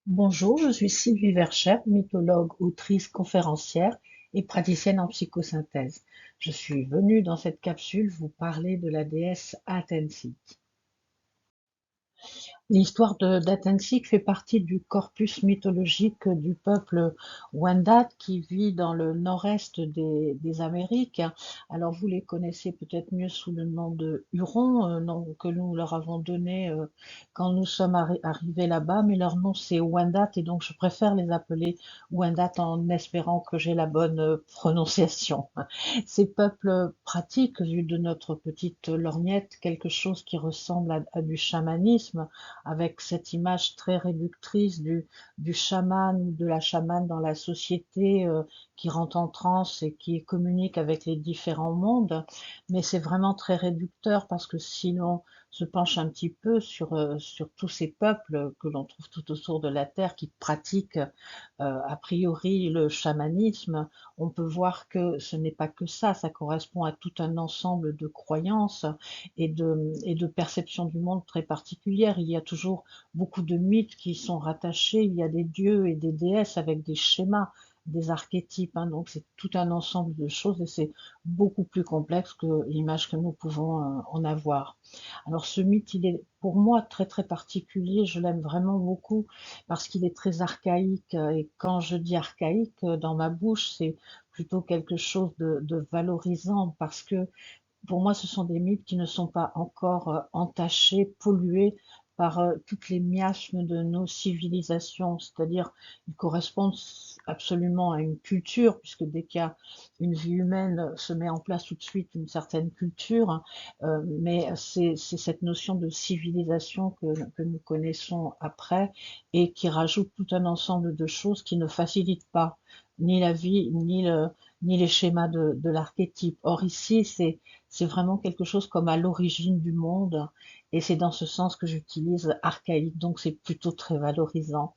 Bonjour, je suis Sylvie Verchères, mythologue, autrice, conférencière et praticienne en psychosynthèse. Je suis venue dans cette capsule vous parler de la déesse Atensi. L'histoire d'Atensic fait partie du corpus mythologique du peuple Wendat qui vit dans le nord-est des Amériques. Alors vous les connaissez peut-être mieux sous le nom de Hurons, nom que nous leur avons donné quand nous sommes arrivés là-bas, mais leur nom c'est Wendat et donc je préfère les appeler Wendat en espérant que j'ai la bonne prononciation. Ces peuples pratiquent, vu de notre petite lorgnette, quelque chose qui ressemble à du chamanisme, avec cette image très réductrice du chaman ou de la chamane dans la société qui rentre en transe et qui communique avec les différents mondes. Mais c'est vraiment très réducteur parce que si l'on se penche un petit peu sur tous ces peuples que l'on trouve tout autour de la Terre qui pratiquent a priori le chamanisme, on peut voir que ce n'est pas que ça correspond à tout un ensemble de croyances et de perceptions du monde très particulières. Il y a toujours beaucoup de mythes qui sont rattachés, il y a des dieux et des déesses avec des schémas, des archétypes, hein, donc c'est tout un ensemble de choses et c'est beaucoup plus complexe que l'image que nous pouvons en avoir. Alors ce mythe, il est pour moi très très particulier, je l'aime vraiment beaucoup parce qu'il est très archaïque. Et quand je dis archaïque, dans ma bouche, c'est plutôt quelque chose de valorisant parce que pour moi, ce sont des mythes qui ne sont pas encore entachés, pollués par toutes les miasmes de nos civilisations, c'est-à-dire ils correspondent absolument à une culture, puisque dès qu'il y a une vie humaine, se met en place tout de suite une certaine culture, hein. Mais c'est cette notion de civilisation que nous connaissons après et qui rajoute tout un ensemble de choses qui ne facilitent pas ni la vie, ni les schémas de l'archétype. Or ici, c'est vraiment quelque chose comme à l'origine du monde, et c'est dans ce sens que j'utilise archaïque, donc c'est plutôt très valorisant.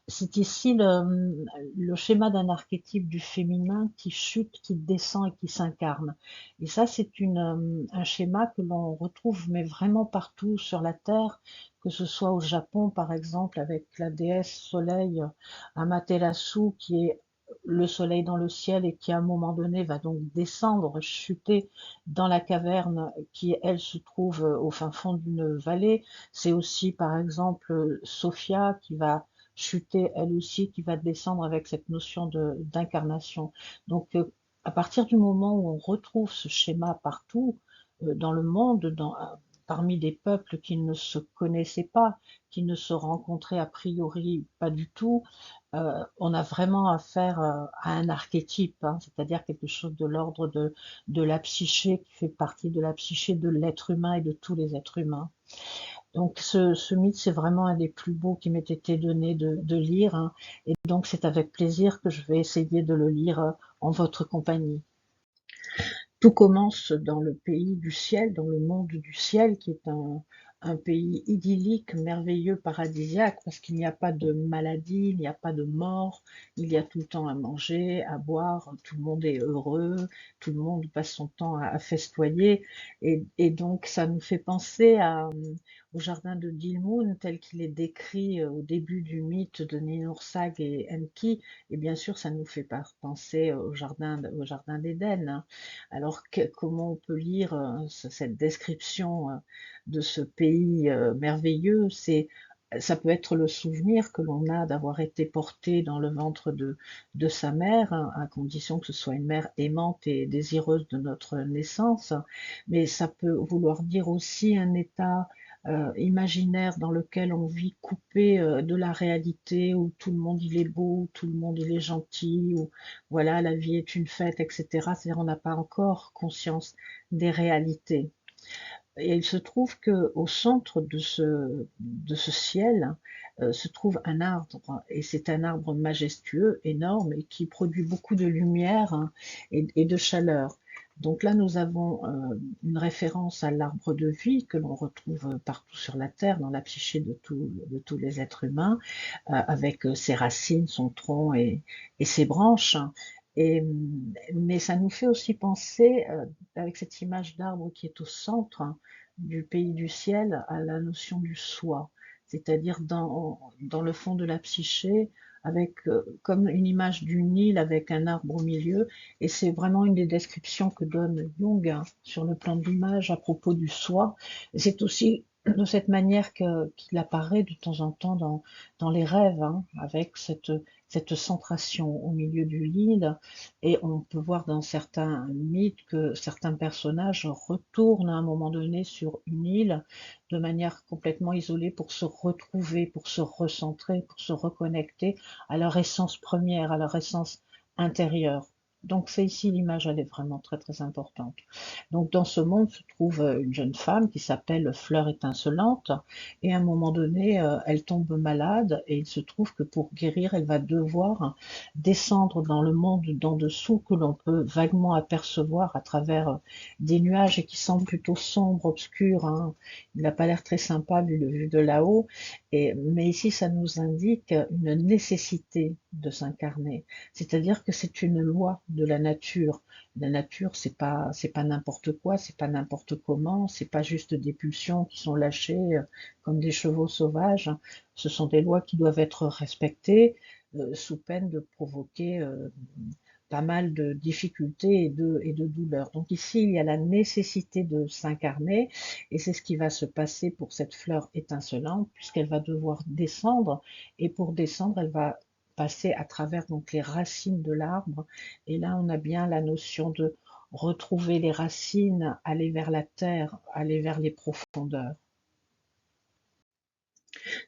C'est ici le schéma d'un archétype du féminin qui chute, qui descend et qui s'incarne. Et ça, c'est un schéma que l'on retrouve mais vraiment partout sur la Terre, que ce soit au Japon par exemple avec la déesse soleil Amaterasu qui est le soleil dans le ciel et qui à un moment donné va donc descendre, chuter dans la caverne qui elle se trouve au fin fond d'une vallée. C'est aussi par exemple Sophia qui va chuter elle aussi, qui va descendre avec cette notion d'incarnation. Donc à partir du moment où on retrouve ce schéma partout dans le monde, parmi des peuples qui ne se connaissaient pas, qui ne se rencontraient a priori pas du tout, on a vraiment affaire à un archétype, hein, c'est-à-dire quelque chose de l'ordre de la psyché, qui fait partie de la psyché de l'être humain et de tous les êtres humains. Donc ce mythe, c'est vraiment un des plus beaux qui m'ait été donné de lire, hein, et donc c'est avec plaisir que je vais essayer de le lire en votre compagnie. Tout commence dans le pays du ciel, dans le monde du ciel, qui est un pays idyllique, merveilleux, paradisiaque, parce qu'il n'y a pas de maladie, il n'y a pas de mort, il y a tout le temps à manger, à boire, tout le monde est heureux, tout le monde passe son temps à festoyer, et donc ça nous fait penser au jardin de Dilmun tel qu'il est décrit au début du mythe de Ninursag et Enki, et bien sûr ça nous fait penser au jardin d'Éden, hein. Alors comment on peut lire cette description de ce pays merveilleux? Ça peut être le souvenir que l'on a d'avoir été porté dans le ventre de sa mère, hein, à condition que ce soit une mère aimante et désireuse de notre naissance, mais ça peut vouloir dire aussi un état imaginaire dans lequel on vit coupé de la réalité, où tout le monde il est beau, où tout le monde il est gentil, où voilà, la vie est une fête, etc. C'est-à-dire on n'a pas encore conscience des réalités. Et il se trouve que au centre de ce ciel se trouve un arbre, et c'est un arbre majestueux, énorme, et qui produit beaucoup de lumière, hein, et de chaleur. Donc là, nous avons une référence à l'arbre de vie que l'on retrouve partout sur la Terre, dans la psyché de tous les êtres humains, avec ses racines, son tronc et ses branches. Et, mais ça nous fait aussi penser, avec cette image d'arbre qui est au centre, hein, du pays du ciel, à la notion du soi. c'est-à-dire dans le fond de la psyché, avec comme une image d'une île avec un arbre au milieu. Et c'est vraiment une des descriptions que donne Jung, hein, sur le plan de l'image à propos du soi. C'est aussi de cette manière qu'il apparaît de temps en temps dans les rêves, hein, avec cette centration au milieu du lit. Et on peut voir dans certains mythes que certains personnages retournent à un moment donné sur une île de manière complètement isolée pour se retrouver, pour se recentrer, pour se reconnecter à leur essence première, à leur essence intérieure. Donc c'est ici l'image, elle est vraiment très très importante. Donc dans ce monde se trouve une jeune femme qui s'appelle Fleur étincelante, et à un moment donné elle tombe malade, et il se trouve que pour guérir elle va devoir descendre dans le monde d'en dessous que l'on peut vaguement apercevoir à travers des nuages et qui semblent plutôt sombres, obscurs, hein. Il n'a pas l'air très sympa vu de là-haut, mais ici ça nous indique une nécessité de s'incarner, c'est-à-dire que c'est une loi de la nature. La nature, c'est pas n'importe quoi, c'est pas n'importe comment, c'est pas juste des pulsions qui sont lâchées comme des chevaux sauvages. Ce sont des lois qui doivent être respectées sous peine de provoquer pas mal de difficultés et de douleurs. Donc ici, il y a la nécessité de s'incarner, et c'est ce qui va se passer pour cette fleur étincelante, puisqu'elle va devoir descendre, et pour descendre, elle va passer à travers donc les racines de l'arbre, et là on a bien la notion de retrouver les racines, aller vers la terre, aller vers les profondeurs.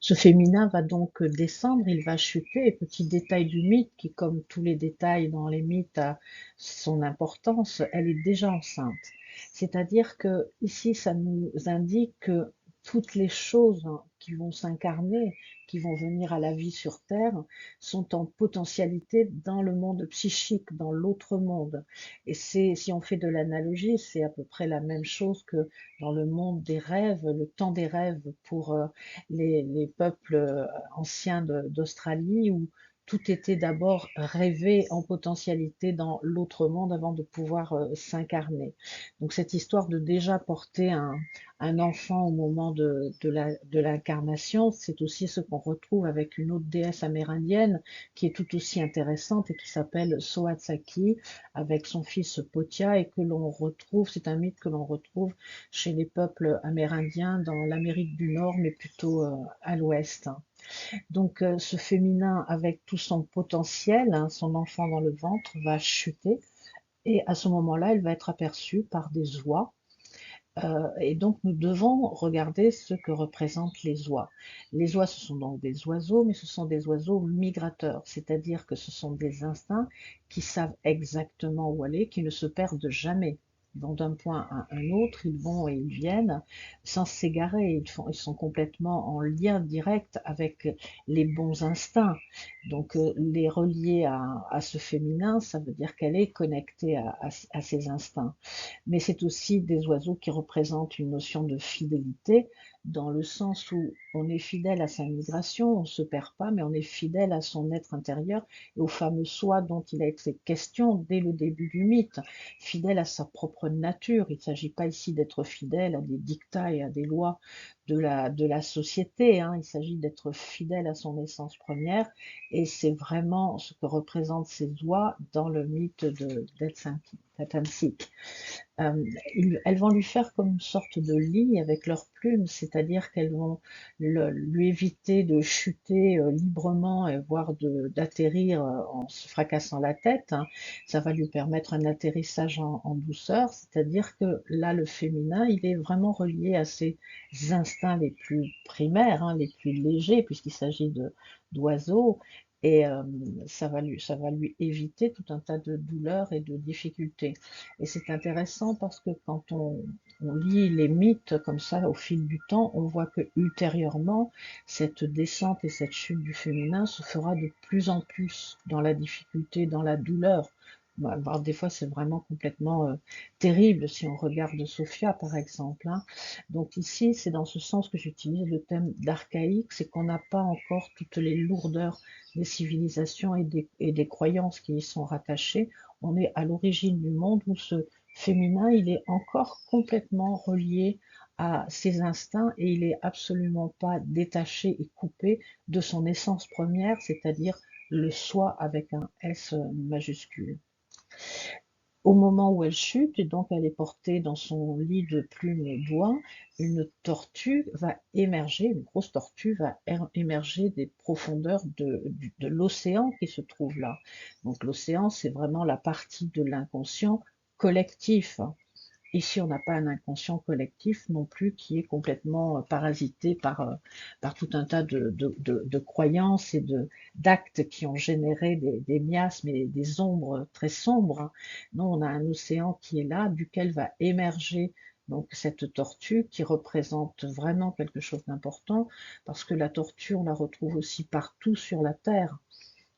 Ce féminin va donc descendre, il va chuter, et petit détail du mythe, qui comme tous les détails dans les mythes a son importance, elle est déjà enceinte. C'est-à-dire que ici, ça nous indique que toutes les choses qui vont s'incarner, qui vont venir à la vie sur Terre, sont en potentialité dans le monde psychique, dans l'autre monde. Et si on fait de l'analogie, c'est à peu près la même chose que dans le monde des rêves, le temps des rêves pour les peuples anciens d'Australie, où tout était d'abord rêvé en potentialité dans l'autre monde avant de pouvoir s'incarner. Donc cette histoire de déjà porter un enfant au moment de l'incarnation, c'est aussi ce qu'on retrouve avec une autre déesse amérindienne qui est tout aussi intéressante et qui s'appelle Soatsaki, avec son fils Potia, et que l'on retrouve, c'est un mythe que l'on retrouve chez les peuples amérindiens dans l'Amérique du Nord, mais plutôt à l'ouest. Donc ce féminin, avec tout son potentiel, hein, son enfant dans le ventre, va chuter, et à ce moment-là, elle va être aperçue par des oies. Et donc nous devons regarder ce que représentent les oies. Les oies, ce sont donc des oiseaux, mais ce sont des oiseaux migrateurs, c'est-à-dire que ce sont des instincts qui savent exactement où aller, qui ne se perdent jamais. Donc d'un point à un autre, ils vont et ils viennent sans s'égarer. Ils sont complètement en lien direct avec les bons instincts. Donc les relier à ce féminin, ça veut dire qu'elle est connectée à ses instincts. Mais c'est aussi des oiseaux qui représentent une notion de fidélité, dans le sens où on est fidèle à sa migration, on ne se perd pas, mais on est fidèle à son être intérieur et au fameux soi dont il a été question dès le début du mythe, fidèle à sa propre nature. Il ne s'agit pas ici d'être fidèle à des dictats et à des lois de la société, hein. Il s'agit d'être fidèle à son essence première, et c'est vraiment ce que représentent ces oies dans le mythe d'Eltensik. Euh, Elles vont lui faire comme une sorte de lit avec leurs plumes, c'est-à-dire qu'elles vont lui éviter de chuter librement, et voire d'atterrir en se fracassant la tête, hein. Ça va lui permettre un atterrissage en douceur, c'est-à-dire que là, le féminin, il est vraiment relié à ses instincts les plus primaires, hein, les plus légers, puisqu'il s'agit d'oiseaux. Et ça va lui éviter tout un tas de douleurs et de difficultés. Et c'est intéressant parce que quand on lit les mythes comme ça au fil du temps, on voit que ultérieurement, cette descente et cette chute du féminin se fera de plus en plus dans la difficulté, dans la douleur. Alors, des fois, c'est vraiment complètement terrible si on regarde Sophia, par exemple, hein. Donc ici, c'est dans ce sens que j'utilise le thème d'archaïque, c'est qu'on n'a pas encore toutes les lourdeurs des civilisations et des croyances qui y sont rattachées. On est à l'origine du monde où ce féminin, il est encore complètement relié a ses instincts et il est absolument pas détaché et coupé de son essence première, c'est-à-dire le soi avec un S majuscule. Au moment où elle chute, et donc elle est portée dans son lit de plumes et bois, une tortue va émerger, une grosse tortue va émerger des profondeurs de l'océan qui se trouve là. Donc l'océan, c'est vraiment la partie de l'inconscient collectif. Ici, on n'a pas un inconscient collectif non plus qui est complètement parasité par tout un tas de croyances et d'actes qui ont généré des miasmes et des ombres très sombres, hein. Non, on a un océan qui est là, duquel va émerger donc cette tortue qui représente vraiment quelque chose d'important, parce que la tortue, on la retrouve aussi partout sur la Terre,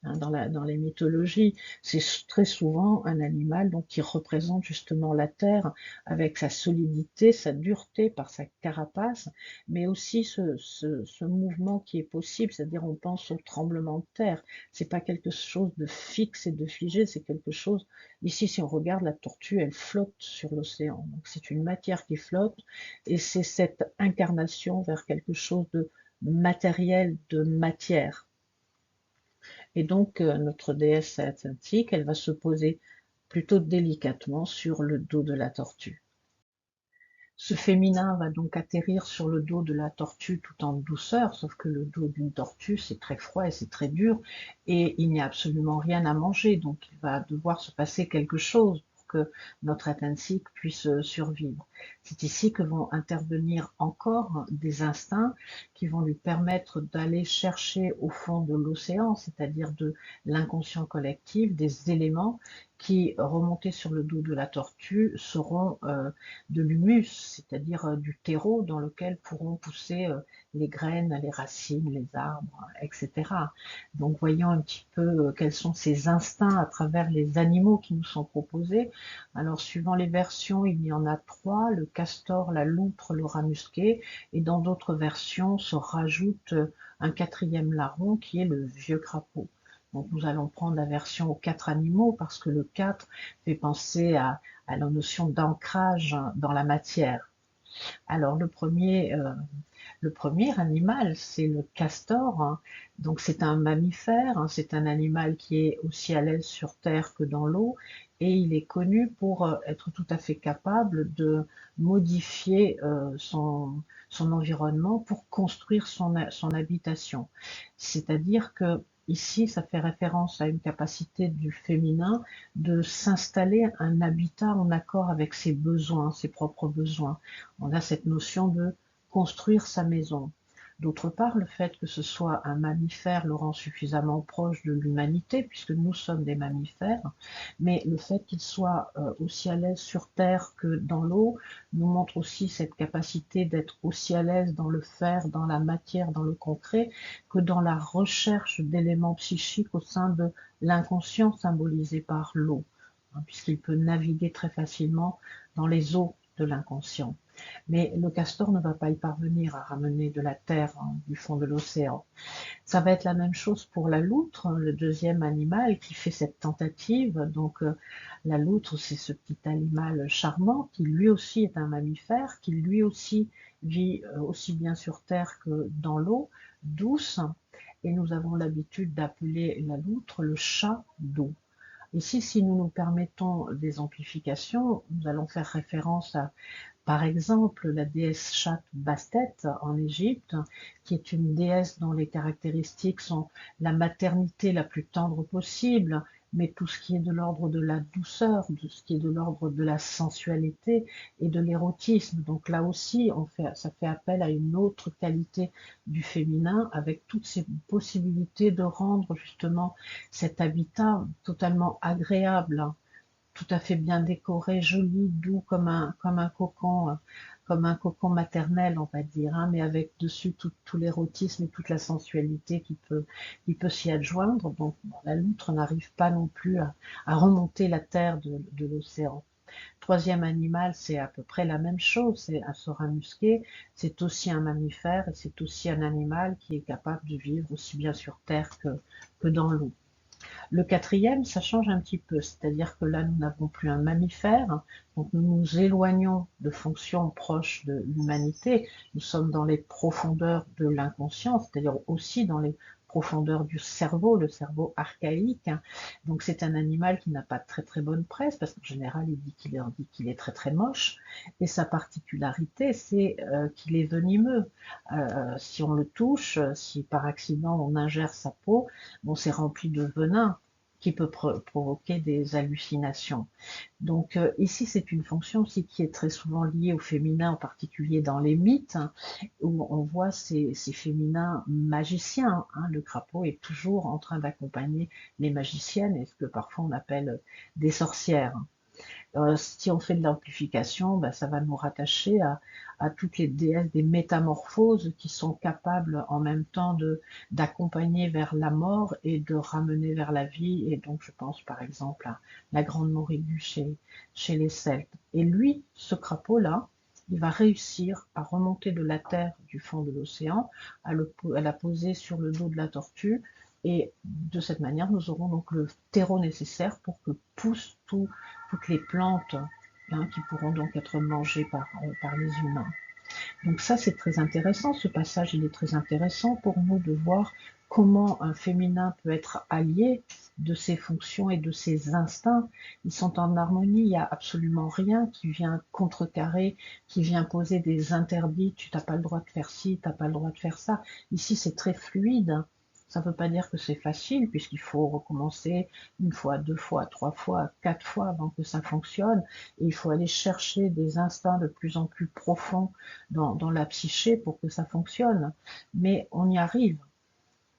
hein, dans les mythologies. C'est très souvent un animal donc, qui représente justement la terre avec sa solidité, sa dureté par sa carapace, mais aussi ce mouvement qui est possible, c'est-à-dire on pense au tremblement de terre. C'est pas quelque chose de fixe et de figé, c'est quelque chose. Ici, si on regarde la tortue, elle flotte sur l'océan. Donc c'est une matière qui flotte et c'est cette incarnation vers quelque chose de matériel, de matière. Et donc, notre déesse atlantique, elle va se poser plutôt délicatement sur le dos de la tortue. Ce féminin va donc atterrir sur le dos de la tortue tout en douceur, sauf que le dos d'une tortue, c'est très froid et c'est très dur, et il n'y a absolument rien à manger, donc il va devoir se passer quelque chose pour que notre atlantique puisse survivre. C'est ici que vont intervenir encore des instincts qui vont lui permettre d'aller chercher au fond de l'océan, c'est-à-dire de l'inconscient collectif, des éléments qui, remontés sur le dos de la tortue, seront de l'humus, c'est-à-dire du terreau dans lequel pourront pousser les graines, les racines, les arbres, etc. Donc voyons un petit peu quels sont ces instincts à travers les animaux qui nous sont proposés. Alors suivant les versions, il y en a trois, le castor, la loutre, le rat musqué, et dans d'autres versions se rajoute un quatrième larron qui est le vieux crapaud. Donc nous allons prendre la version aux quatre animaux parce que le 4 fait penser à la notion d'ancrage dans la matière. Alors le premier animal, c'est le castor, hein. Donc c'est un mammifère, hein. C'est un animal qui est aussi à l'aise sur terre que dans l'eau, et il est connu pour être tout à fait capable de modifier son environnement pour construire son habitation. C'est-à-dire que ici, ça fait référence à une capacité du féminin de s'installer un habitat en accord avec ses besoins, ses propres besoins. On a cette notion de construire sa maison. D'autre part, le fait que ce soit un mammifère le rend suffisamment proche de l'humanité, puisque nous sommes des mammifères, mais le fait qu'il soit aussi à l'aise sur Terre que dans l'eau nous montre aussi cette capacité d'être aussi à l'aise dans le faire, dans la matière, dans le concret, que dans la recherche d'éléments psychiques au sein de l'inconscient symbolisé par l'eau, hein, puisqu'il peut naviguer très facilement dans les eaux de l'inconscient. Mais le castor ne va pas y parvenir à ramener de la terre, hein, du fond de l'océan. Ça va être la même chose pour la loutre, le deuxième animal qui fait cette tentative. Donc la loutre, c'est ce petit animal charmant qui lui aussi est un mammifère, qui lui aussi vit aussi bien sur terre que dans l'eau douce. Et nous avons l'habitude d'appeler la loutre le chat d'eau. Ici, si nous nous permettons des amplifications, nous allons faire référence à, par exemple, la déesse chatte Bastet en Égypte, qui est une déesse dont les caractéristiques sont la maternité la plus tendre possible, mais tout ce qui est de l'ordre de la douceur, de ce qui est de l'ordre de la sensualité et de l'érotisme. Donc là aussi, ça fait appel à une autre qualité du féminin avec toutes ces possibilités de rendre justement cet habitat totalement agréable, hein, tout à fait bien décoré, joli, doux, comme un cocon maternel, on va dire, hein, mais avec dessus tout l'érotisme et toute la sensualité qui peut s'y adjoindre. Donc, bon, la loutre n'arrive pas non plus à remonter la terre de l'océan. Troisième animal, c'est à peu près la même chose, c'est un serin musqué, c'est aussi un mammifère et c'est aussi un animal qui est capable de vivre aussi bien sur terre que dans l'eau. Le quatrième, ça change un petit peu, c'est-à-dire que là, nous n'avons plus un mammifère, donc nous nous éloignons de fonctions proches de l'humanité, nous sommes dans les profondeurs de l'inconscient, c'est-à-dire aussi dans les profondeurs du cerveau, le cerveau archaïque. Donc c'est un animal qui n'a pas très très bonne presse, parce qu'en général, on dit qu'il est très très moche, et sa particularité, c'est qu'il est venimeux. Si on le touche, si par accident on ingère sa peau, bon, c'est rempli de venin qui peut provoquer des hallucinations. Donc ici, c'est une fonction aussi qui est très souvent liée au féminin, en particulier dans les mythes, hein, où on voit ces féminins magiciens, hein. Le crapaud est toujours en train d'accompagner les magiciennes, et ce que parfois on appelle des sorcières. Si on fait de l'amplification, ben, ça va nous rattacher à toutes les déesses des métamorphoses qui sont capables en même temps d'accompagner vers la mort et de ramener vers la vie. Et donc je pense par exemple à la grande Morrigu chez les Celtes. Et lui, ce crapaud-là, il va réussir à remonter de la terre du fond de l'océan, à la poser sur le dos de la tortue, et de cette manière, nous aurons donc le terreau nécessaire pour que poussent toutes les plantes, hein, qui pourront donc être mangées par les humains. Donc ça, c'est très intéressant. Ce passage, il est très intéressant pour nous de voir comment un féminin peut être allié de ses fonctions et de ses instincts. Ils sont en harmonie, il n'y a absolument rien qui vient contrecarrer, qui vient poser des interdits. Tu n'as pas le droit de faire ci, tu n'as pas le droit de faire ça. Ici, c'est très fluide. Ça ne veut pas dire que c'est facile, puisqu'il faut recommencer une fois, deux fois, trois fois, quatre fois avant que ça fonctionne. Et il faut aller chercher des instincts de plus en plus profonds dans la psyché pour que ça fonctionne. Mais on y arrive.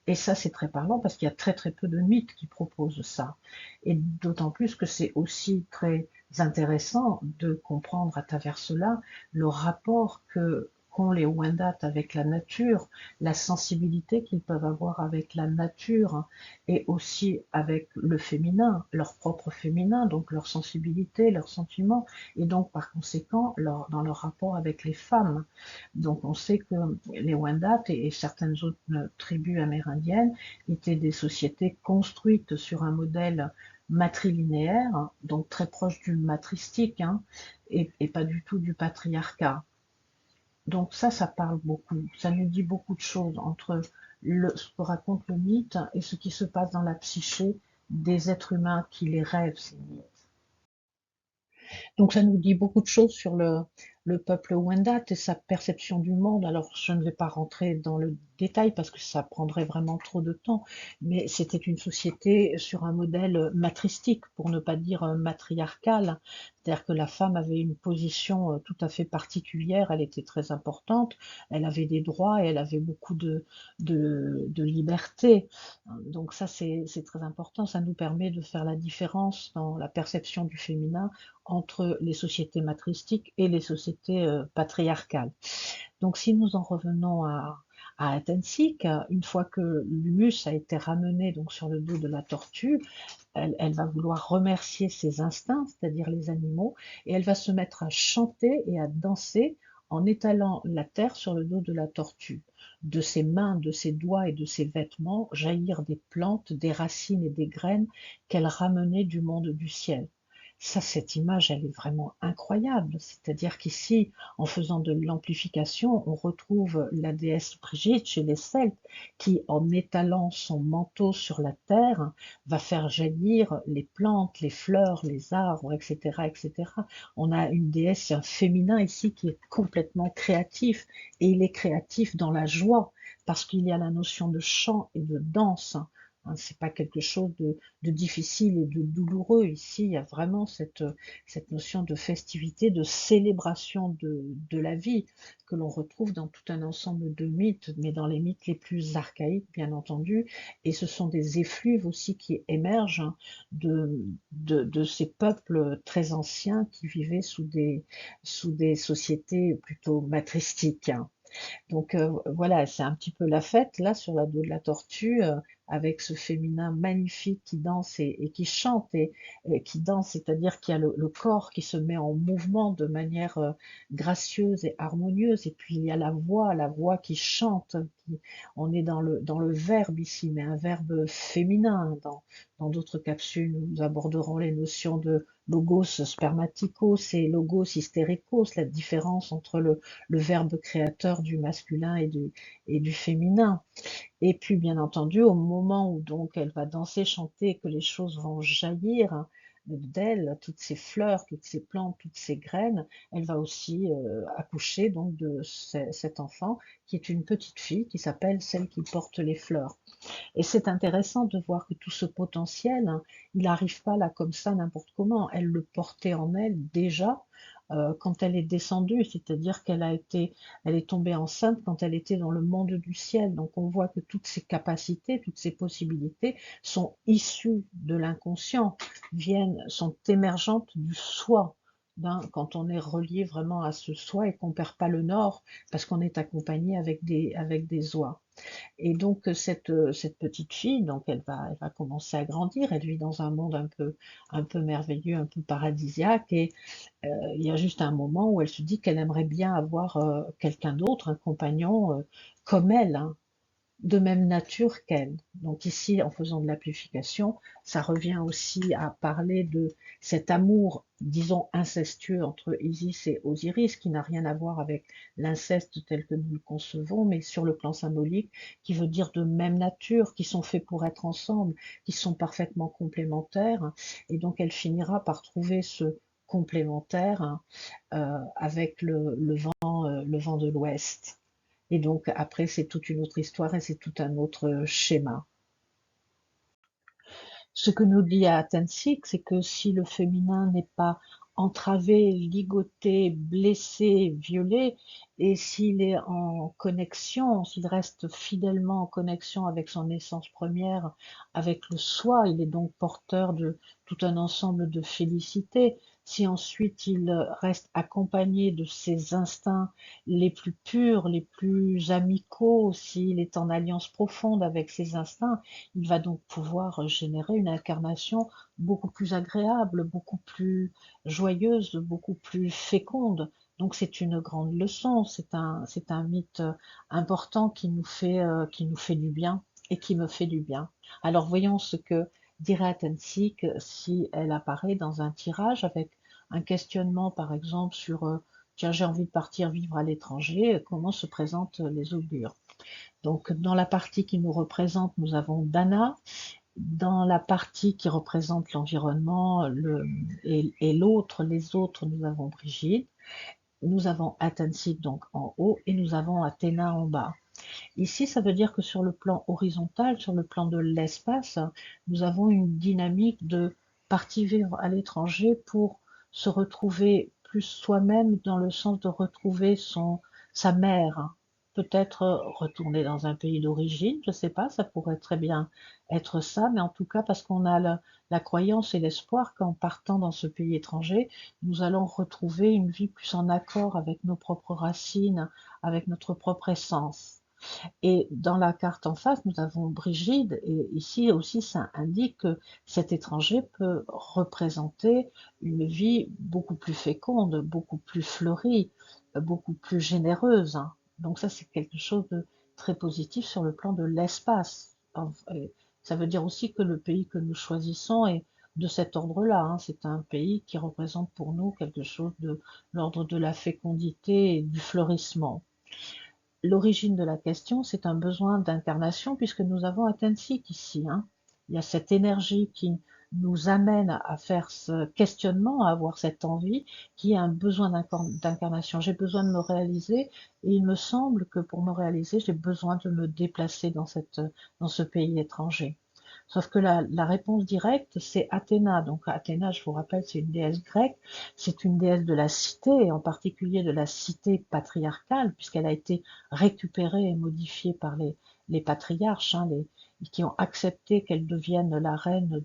Et ça, c'est très parlant parce qu'il y a très très peu de mythes qui proposent ça. Et d'autant plus que c'est aussi très intéressant de comprendre à travers cela le rapport qu'ont les Wendat avec la nature, la sensibilité qu'ils peuvent avoir avec la nature et aussi avec le féminin, leur propre féminin, donc leur sensibilité, leurs sentiments, et donc par conséquent dans leur rapport avec les femmes. Donc on sait que les Wendat et certaines autres tribus amérindiennes étaient des sociétés construites sur un modèle matrilinéaire, donc très proche du matristique, hein, et pas du tout du patriarcat. Donc ça parle beaucoup, ça nous dit beaucoup de choses entre ce que raconte le mythe et ce qui se passe dans la psyché des êtres humains qui les rêvent, ces mythes. Donc ça nous dit beaucoup de choses sur le peuple Wendat et sa perception du monde. Alors je ne vais pas rentrer dans le détail parce que ça prendrait vraiment trop de temps, mais c'était une société sur un modèle matristique, pour ne pas dire matriarcal. C'est-à-dire que la femme avait une position tout à fait particulière, elle était très importante, elle avait des droits et elle avait beaucoup de liberté. Donc ça c'est très important, ça nous permet de faire la différence dans la perception du féminin entre les sociétés matristiques et les sociétés patriarcales. Donc si nous en revenons à Atensik, une fois que l'humus a été ramené donc sur le dos de la tortue, elle va vouloir remercier ses instincts, c'est-à-dire les animaux, et elle va se mettre à chanter et à danser en étalant la terre sur le dos de la tortue. De ses mains, de ses doigts et de ses vêtements jaillirent des plantes, des racines et des graines qu'elle ramenait du monde du ciel. Ça, cette image, elle est vraiment incroyable. C'est-à-dire qu'ici, en faisant de l'amplification, on retrouve la déesse Brigitte chez les Celtes, qui, en étalant son manteau sur la terre, va faire jaillir les plantes, les fleurs, les arbres, etc., etc. On a une déesse, un féminin ici qui est complètement créatif, et il est créatif dans la joie, parce qu'il y a la notion de chant et de danse. C'est pas quelque chose de difficile et de douloureux. Ici, il y a vraiment cette notion de festivité, de célébration de la vie que l'on retrouve dans tout un ensemble de mythes, mais dans les mythes les plus archaïques, bien entendu. Et ce sont des effluves aussi qui émergent, hein, de ces peuples très anciens qui vivaient sous des sociétés plutôt matristiques, hein. Donc voilà, c'est un petit peu la fête là sur la dos de la tortue. avec ce féminin magnifique qui danse et qui chante et qui danse, c'est-à-dire qu'il y a le corps qui se met en mouvement de manière gracieuse et harmonieuse, et puis il y a la voix qui chante, on est dans le verbe ici, mais un verbe féminin. Dans d'autres capsules, nous aborderons les notions de logos spermaticos et logos hystéricos, la différence entre le verbe créateur du masculin et du féminin. Et puis, bien entendu, au moment où donc elle va danser, chanter, que les choses vont jaillir d'elle, toutes ces fleurs, toutes ces plantes, toutes ces graines, elle va aussi accoucher donc de cet enfant qui est une petite fille qui s'appelle celle qui porte les fleurs. Et c'est intéressant de voir que tout ce potentiel, hein, il n'arrive pas là comme ça n'importe comment. Elle le portait en elle déjà quand elle est descendue, c'est-à-dire elle est tombée enceinte quand elle était dans le monde du ciel. Donc on voit que toutes ces capacités, toutes ces possibilités sont issues de l'inconscient, sont émergentes du soi. Quand on est relié vraiment à ce soi et qu'on perd pas le nord parce qu'on est accompagné avec des oies. Et donc cette petite fille, donc elle va commencer à grandir. Elle vit dans un monde un peu merveilleux, un peu paradisiaque. Et il y a juste un moment où elle se dit qu'elle aimerait bien avoir quelqu'un d'autre, un compagnon comme elle, hein, de même nature qu'elle. Donc ici, en faisant de la purification, ça revient aussi à parler de cet amour, disons, incestueux entre Isis et Osiris, qui n'a rien à voir avec l'inceste tel que nous le concevons, mais sur le plan symbolique, qui veut dire de même nature, qui sont faits pour être ensemble, qui sont parfaitement complémentaires. Et donc elle finira par trouver ce complémentaire, hein, avec le vent de l'Ouest. Et donc après, c'est toute une autre histoire et c'est tout un autre schéma. Ce que nous dit Atensik, c'est que si le féminin n'est pas entravé, ligoté, blessé, violé, et s'il est en connexion, s'il reste fidèlement en connexion avec son essence première, avec le soi, il est donc porteur de tout un ensemble de félicités. Si ensuite il reste accompagné de ses instincts les plus purs, les plus amicaux, s'il est en alliance profonde avec ses instincts, il va donc pouvoir générer une incarnation beaucoup plus agréable, beaucoup plus joyeuse, beaucoup plus féconde. Donc c'est une grande leçon, c'est un mythe important qui nous fait du bien et qui me fait du bien. Alors voyons ce que dirait Atensik si elle apparaît dans un tirage avec un questionnement par exemple sur tiens, j'ai envie de partir vivre à l'étranger, comment se présentent les augures. Donc dans la partie qui nous représente, nous avons Dana. Dans la partie qui représente l'environnement et l'autre, les autres, nous avons Brigitte. Nous avons Atensik donc en haut et nous avons Athéna en bas. Ici, ça veut dire que sur le plan horizontal, sur le plan de l'espace, nous avons une dynamique de partir vivre à l'étranger pour se retrouver plus soi-même dans le sens de retrouver sa mère. Peut-être retourner dans un pays d'origine, je ne sais pas, ça pourrait très bien être ça, mais en tout cas parce qu'on a la croyance et l'espoir qu'en partant dans ce pays étranger, nous allons retrouver une vie plus en accord avec nos propres racines, avec notre propre essence. Et dans la carte en face, nous avons Brigide, et ici aussi, ça indique que cet étranger peut représenter une vie beaucoup plus féconde, beaucoup plus fleurie, beaucoup plus généreuse, hein. Donc ça, c'est quelque chose de très positif sur le plan de l'espace. Ça veut dire aussi que le pays que nous choisissons est de cet ordre-là, hein. C'est un pays qui représente pour nous quelque chose de l'ordre de la fécondité et du fleurissement. L'origine de la question, c'est un besoin d'incarnation puisque nous avons Atensik ici, hein. Il y a cette énergie qui nous amène à faire ce questionnement, à avoir cette envie, qui est un besoin d'incarnation. J'ai besoin de me réaliser et il me semble que pour me réaliser, j'ai besoin de me déplacer dans ce pays étranger. Sauf que la réponse directe, c'est Athéna. Donc Athéna, je vous rappelle, c'est une déesse grecque, c'est une déesse de la cité, et en particulier de la cité patriarcale, puisqu'elle a été récupérée et modifiée par les patriarches, hein, qui ont accepté qu'elle devienne la reine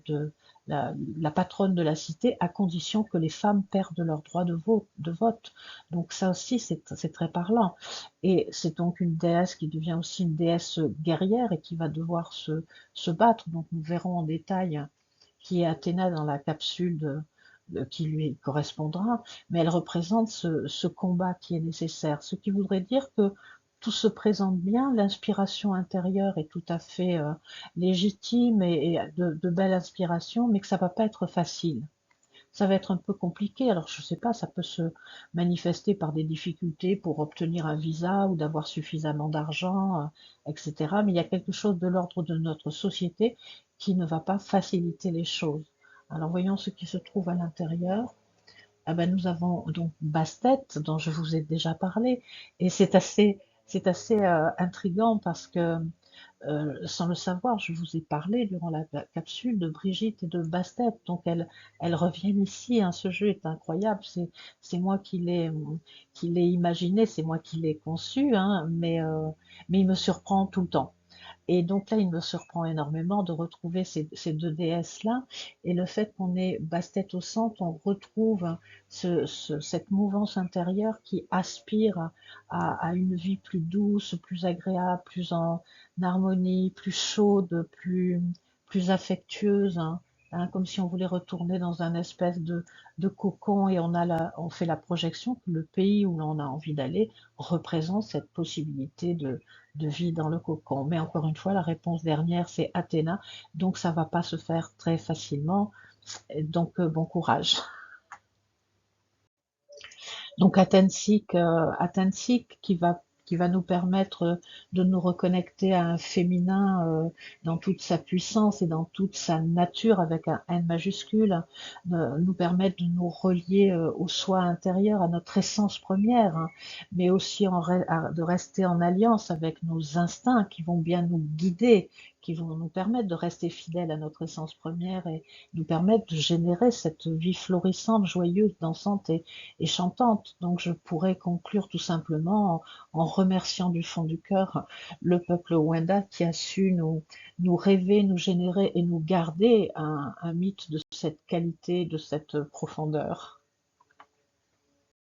la patronne de la cité, à condition que les femmes perdent leur droit de vote. Donc ça aussi, c'est très parlant. Et c'est donc une déesse qui devient aussi une déesse guerrière et qui va devoir se battre. Donc nous verrons en détail qui est Athéna dans la capsule qui lui correspondra, mais elle représente ce combat qui est nécessaire. Ce qui voudrait dire que tout se présente bien, l'inspiration intérieure est tout à fait légitime et de belle inspiration, mais que ça va pas être facile. Ça va être un peu compliqué. Alors je sais pas, ça peut se manifester par des difficultés pour obtenir un visa ou d'avoir suffisamment d'argent, etc. Mais il y a quelque chose de l'ordre de notre société qui ne va pas faciliter les choses. Alors voyons ce qui se trouve à l'intérieur. Ah ben, nous avons donc Bastet, dont je vous ai déjà parlé, et c'est assez intriguant parce que sans le savoir, je vous ai parlé durant la capsule de Brigitte et de Bastet, donc elles reviennent ici, hein. Ce jeu est incroyable, c'est moi qui l'ai imaginé, c'est moi qui l'ai conçu, hein, mais il me surprend tout le temps. Et donc là, il me surprend énormément de retrouver ces deux déesses-là. Et le fait qu'on ait Bastet au centre, on retrouve cette mouvance intérieure qui aspire à une vie plus douce, plus agréable, plus en harmonie, plus chaude, plus affectueuse, hein, comme si on voulait retourner dans un espèce de cocon et on fait la projection que le pays où l'on a envie d'aller représente cette possibilité de vie dans le cocon. Mais encore une fois, la réponse dernière, c'est Athéna, donc ça va pas se faire très facilement. Donc bon courage. Donc Athensik qui va nous permettre de nous reconnecter à un féminin dans toute sa puissance et dans toute sa nature avec un N majuscule, nous permettre de nous relier au soi intérieur, à notre essence première, hein, mais aussi de rester en alliance avec nos instincts qui vont bien nous guider, qui vont nous permettre de rester fidèles à notre essence première et nous permettre de générer cette vie florissante, joyeuse, dansante et chantante. Donc je pourrais conclure tout simplement en remerciant du fond du cœur le peuple Wenda qui a su nous rêver, nous générer et nous garder un mythe de cette qualité, de cette profondeur.